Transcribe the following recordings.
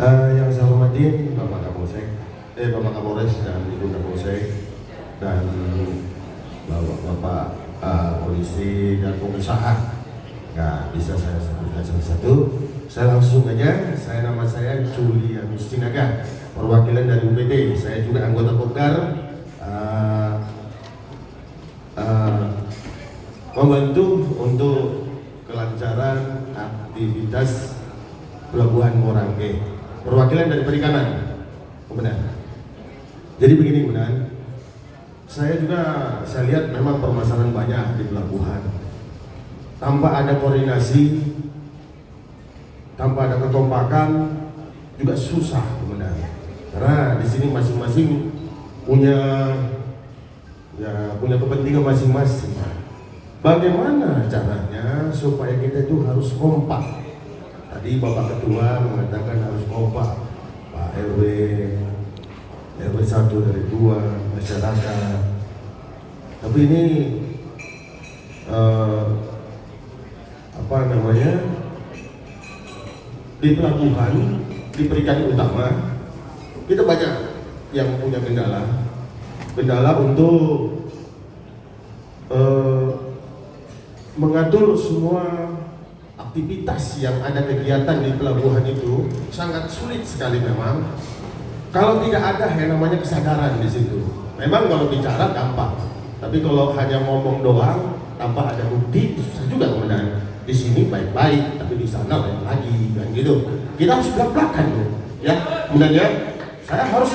Yang saya hormati Bapak Kapolsek, Bapak Kapolres dan Ibu Kapolsek dan Bapak polisi dan pengusaha. Nggak bisa saya sebutkan satu-satu. Saya langsung aja. Nama saya Julianus Sinaga, perwakilan dari UPT. Saya juga anggota Kopdar, membantu untuk kelancaran aktivitas Pelabuhan Morangke. Perwakilan dari perikanan, benar. Jadi begini, benar. Saya lihat memang permasalahan banyak di pelabuhan. Tanpa ada koordinasi, tanpa ada kekompakan, juga susah, benar. Karena di sini masing-masing punya kepentingan masing-masing. Bagaimana caranya supaya kita itu harus kompak? Tadi Bapak Ketua mengatakan harus kompak, Pak RW 1 dari 2, masyarakat. Tapi ini di pelabuhan, di perikanan utama, kita banyak yang punya kendala untuk mengatur semua aktivitas yang ada kegiatan di pelabuhan itu sangat sulit sekali memang. Kalau tidak ada yang namanya kesadaran di situ. Memang kalau bicara gampang, tapi kalau hanya ngomong doang tanpa ada bukti susah juga kemudian. Di sini baik-baik, tapi di sana lain lagi, kan gitu. Kita harus belak-belakan tuh, ya. Kemudian saya harus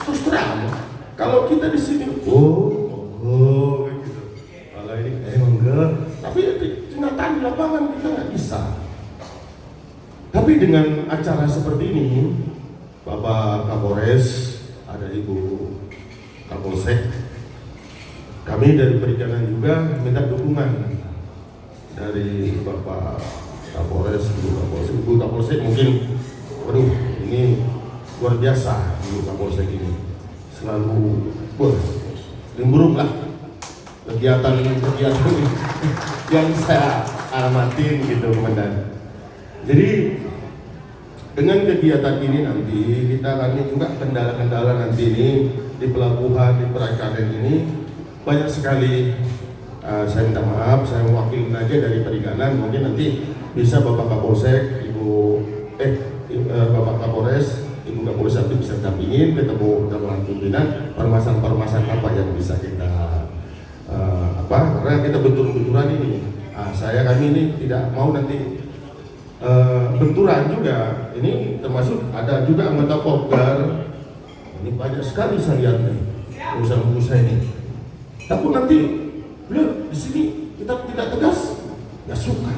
terus terang. Kalau kita di sini, gitu. Kalau ini enggak, tapi kenyataan di lapangan kita nggak bisa. Tapi dengan acara seperti ini, Bapak Kapolres, ada Ibu Kapolsek, kami dari perikanan juga minta dukungan dari Bapak Kapolres, Ibu Kapolsek mungkin, waduh ini luar biasa Ibu Kapolsek ini, selalu limburung lah kegiatan yang saya amatin gitu, Komandan. Jadi dengan kegiatan ini nanti kita akan juga kendala-kendala nanti ini di pelabuhan, di perikanan ini banyak sekali. Saya minta maaf, saya mewakili aja dari perikanan. Mungkin nanti bisa Bapak Kapolsek, Bapak Kapolres, Ibu Kapolres itu bisa dampingin, ketemu dengan pimpinan permasalahan apa yang bisa kita karena kita bentur-benturan ini. Kami ini tidak mau nanti benturan juga. Ini termasuk ada juga anggota Kopdar. Ini banyak sekali saya lihat nih usaha-usaha ini. Tapi nanti beliau di sini kita tidak tegas, nggak suka.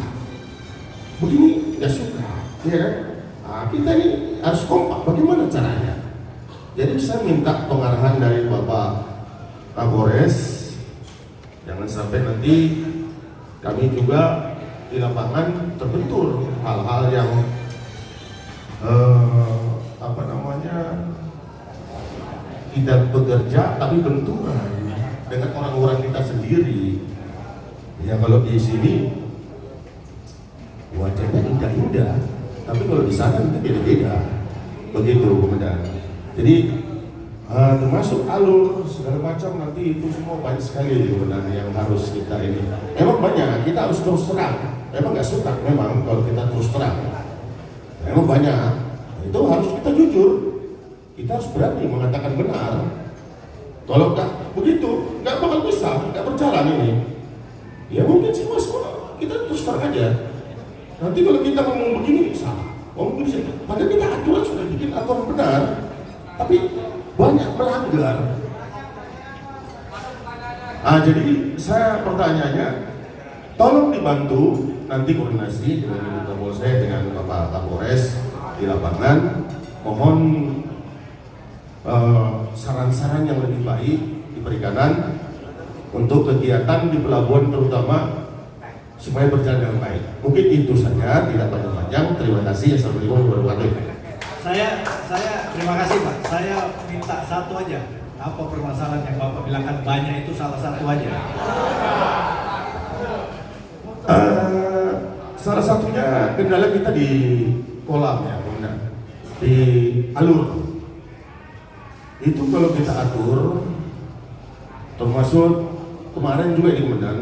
Begini nggak suka, ya kan? Kita ini harus kompak. Bagaimana caranya? Jadi saya minta pengarahan dari Bapak Kapolres. Jangan sampai nanti kami juga di lapangan terbentur hal-hal yang tidak bekerja tapi benturan dengan orang-orang kita sendiri. Ya kalau di sini wajahnya indah-indah, tapi kalau di sana itu beda-beda. Begitu, Komandan. Jadi termasuk alur segala macam nanti itu semua banyak sekali, Komandan, yang harus kita ini. Memang banyak, kita harus terus terang. Memang nggak suka memang kalau kita terus terang. Memang banyak. Itu harus kita jujur. Kita harus berani mengatakan benar. Kalau nggak begitu, nggak bakal bisa, nggak berjalan ini. Ya mungkin sih mas, kita terus terang aja. Nanti kalau kita ngomong begini salah, ngomong begini, padahal kita aturan sudah bikin aturan benar, tapi banyak melanggar. Jadi saya pertanyaannya, tolong dibantu nanti koordinasi dengan Ibu Kapolsek dengan Bapak Kapolres di lapangan. Mohon saran-saran yang lebih baik di perikanan untuk kegiatan di pelabuhan terutama supaya berjalan dengan baik. Mungkin itu saja, tidak panjang-panjang. Terima kasih. Assalamualaikum warahmatullahi wabarakatuh. Saya terima kasih Pak. Saya minta satu aja. Apa permasalahan yang Bapak bilangkan banyak itu salah satu aja. Salah satunya kendala kita di kolam ya, benar. Di alur. Itu kalau kita atur, termasuk kemarin juga di Medan,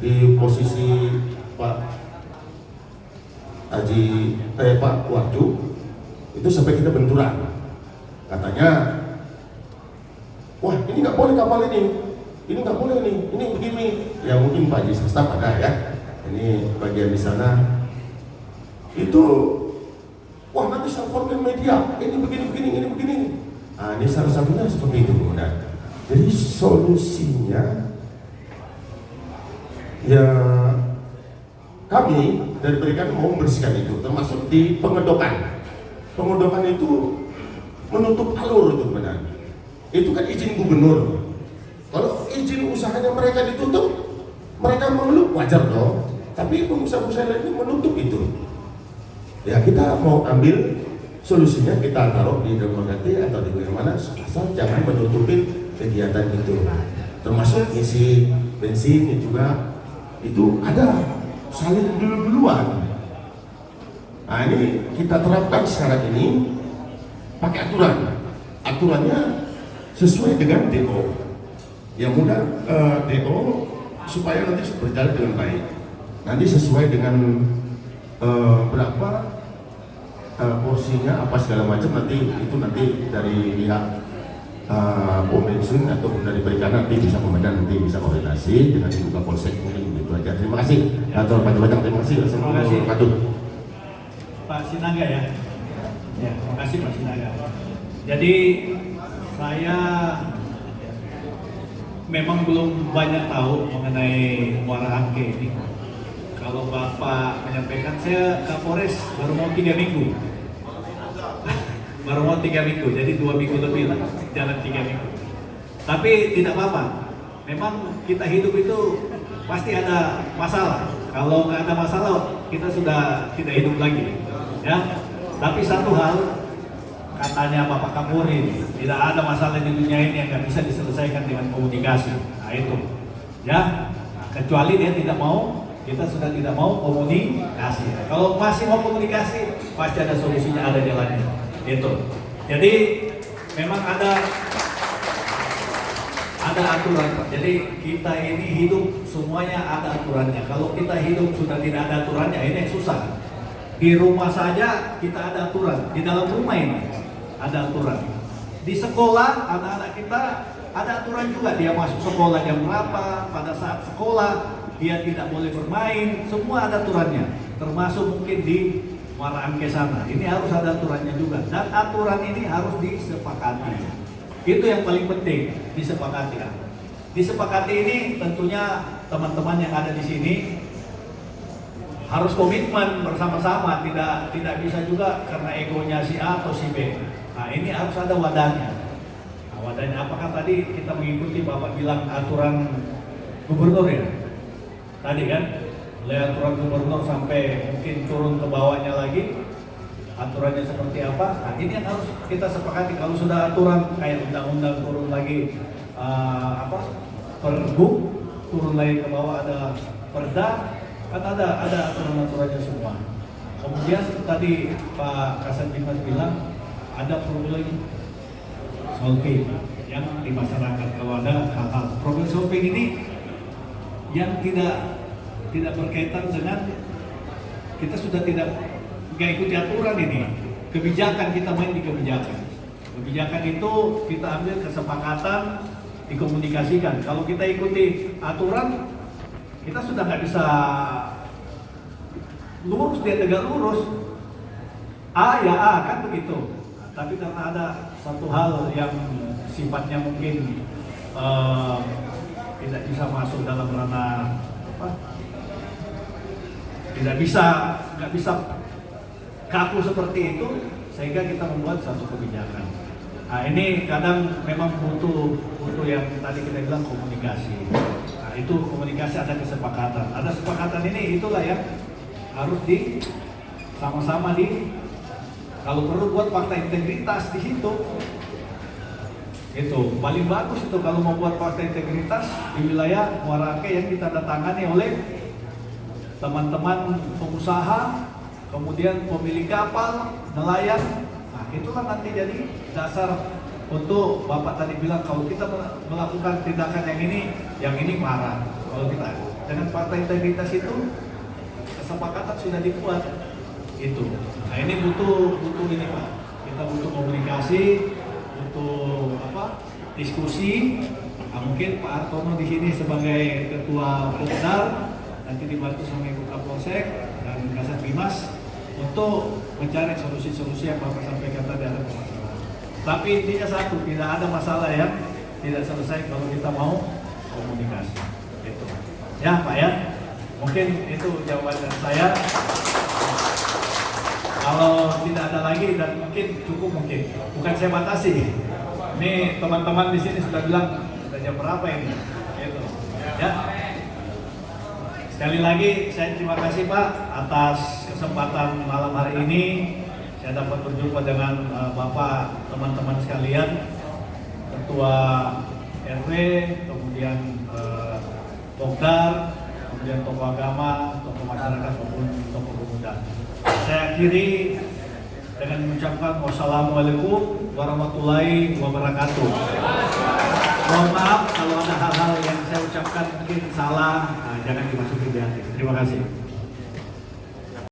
di posisi Pak Pak Warju, itu sampai kita benturan. Katanya, wah ini nggak boleh kapal ini nggak boleh ini begini. Ya mungkin Pak Haji Sastap ada ya, ini bagian di sana. Itu, wah nanti saya laporkan media, ini begini. Nah, ini salah satunya seperti itu, Bunda. Jadi solusinya, ya kami dari Perikanan mau membersihkan itu, termasuk di pengedokan. Pengedokan itu menutup alur itu benar. Itu kan izin gubernur. Kalau izin usahanya mereka ditutup, mereka mengeluh, wajar dong. Tapi pengusaha-pengusaha lain ini menutup itu. Ya kita mau ambil solusinya, kita taruh di Dermagati atau di mana, asal jangan menutupin kegiatan itu. Termasuk isi bensin juga itu ada saling duluan. Nah ini kita terapkan sekarang ini pakai aturan. Aturannya sesuai dengan DO. Yang mudah DO supaya nanti berjalan dengan baik. Nanti sesuai dengan berapa porsinya apa segala macam, nanti itu nanti dari pihak Pom Bensin ataupun dari Perikanan nanti bisa Komandan nanti bisa koordinasi dengan Ibu Kapolsek, mungkin begitu aja. Terima kasih. Atur panjang-panjang, terima kasih. Assalamualaikum warahmatullahi wabarakatuh. Pak Sinaga ya. Ya, terima kasih Pak Sinaga. Jadi saya memang belum banyak tahu mengenai Muara Angke ini. Kalau Bapak menyampaikan, saya Kapolres baru mau 3 minggu. Baru mau 3 minggu, jadi 2 minggu lebih lah, jalan 3 minggu. Tapi tidak apa-apa, memang kita hidup itu pasti ada masalah. Kalau nggak ada masalah, kita sudah tidak hidup lagi. Ya, tapi satu hal, katanya Bapak Kapolri, tidak ada masalah di dunia ini yang nggak bisa diselesaikan dengan komunikasi. Nah itu, ya, kecuali dia tidak mau. Kita sudah tidak mau komunikasi. Kalau masih mau komunikasi, pasti ada solusinya, ada jalannya. Itu. Jadi memang ada aturan, Pak. Jadi kita ini hidup semuanya ada aturannya. Kalau kita hidup sudah tidak ada aturannya, ini yang susah. Di rumah saja kita ada aturan. Di dalam rumah ini ada aturan. Di sekolah anak-anak kita ada aturan juga. Dia masuk sekolah jam berapa, pada saat sekolah dia tidak boleh bermain, semua ada aturannya, termasuk mungkin di Muara Angke sana. Ini harus ada aturannya juga, dan aturan ini harus disepakati. Itu yang paling penting, disepakati. Disepakati ini tentunya teman-teman yang ada di sini harus komitmen bersama-sama, tidak bisa juga karena egonya si A atau si B. Nah ini harus ada wadahnya. Nah, wadahnya apakah tadi kita mengikuti Bapak bilang aturan gubernur ya? Tadi kan, oleh aturan gubernur sampai mungkin turun ke bawahnya lagi, aturannya seperti apa? Nah ini yang harus kita sepakati. Kalau sudah aturan kayak undang-undang turun lagi, Pergub turun lagi ke bawah, ada Perda, kan ada aturan-aturannya semua. Kemudian tadi Pak Kasat Dimas bilang ada problem solving yang di masyarakat. Kalau ada hal-hal problem solving ini yang tidak berkaitan dengan kita sudah tidak ikuti aturan ini. Kebijakan, kita main di kebijakan. Kebijakan itu kita ambil kesepakatan, dikomunikasikan. Kalau kita ikuti aturan, kita sudah nggak bisa lurus, dia tegak lurus. A ya A, kan begitu. Nah, tapi karena ada satu hal yang sifatnya mungkin tidak bisa masuk dalam ranah nggak bisa kaku seperti itu, sehingga kita membuat satu kebijakan. Nah ini kadang memang butuh yang tadi kita bilang komunikasi. Nah itu komunikasi, ada kesepakatan. Ada kesepakatan ini, itulah yang harus sama-sama kalau perlu buat fakta integritas di situ. Itu paling bagus itu kalau mau buat fakta integritas di wilayah Muara Angke yang ditandatangani oleh teman-teman pengusaha, kemudian pemilik kapal, nelayan. Nah, itulah nanti jadi dasar untuk Bapak tadi bilang kalau kita melakukan tindakan yang ini marah. Kalau kita dengan fakta integritas itu kesepakatan sudah dibuat itu. Nah ini butuh ini Pak. Kita butuh komunikasi, butuh diskusi. Nah, mungkin Pak Artono di sini sebagai ketua Pokdar nanti dibantu sama Ibu Kapolsek dan Kasat Bimas untuk mencari solusi-solusi yang Bapak sampaikan tadi ada permasalahan. Tapi intinya satu, tidak ada masalah yang tidak selesai kalau kita mau komunikasi. Itu. Ya Pak ya, mungkin itu jawaban dari saya. Kalau tidak ada lagi dan mungkin cukup mungkin, bukan saya batasi. Ini teman-teman di sini sudah bilang sudah jam berapa ini? Gitu. Ya. Sekali lagi saya terima kasih Pak atas kesempatan malam hari ini. Saya dapat berjumpa dengan Bapak, teman-teman sekalian, Ketua RW, kemudian Pokdar, kemudian tokoh agama, tokoh masyarakat maupun tokoh pemuda. Saya akhiri dengan mengucapkan wassalamualaikum warahmatullahi wabarakatuh. Mohon maaf kalau ada hal-hal yang saya ucapkan mungkin salah, jangan dimasuki di hati. Terima kasih.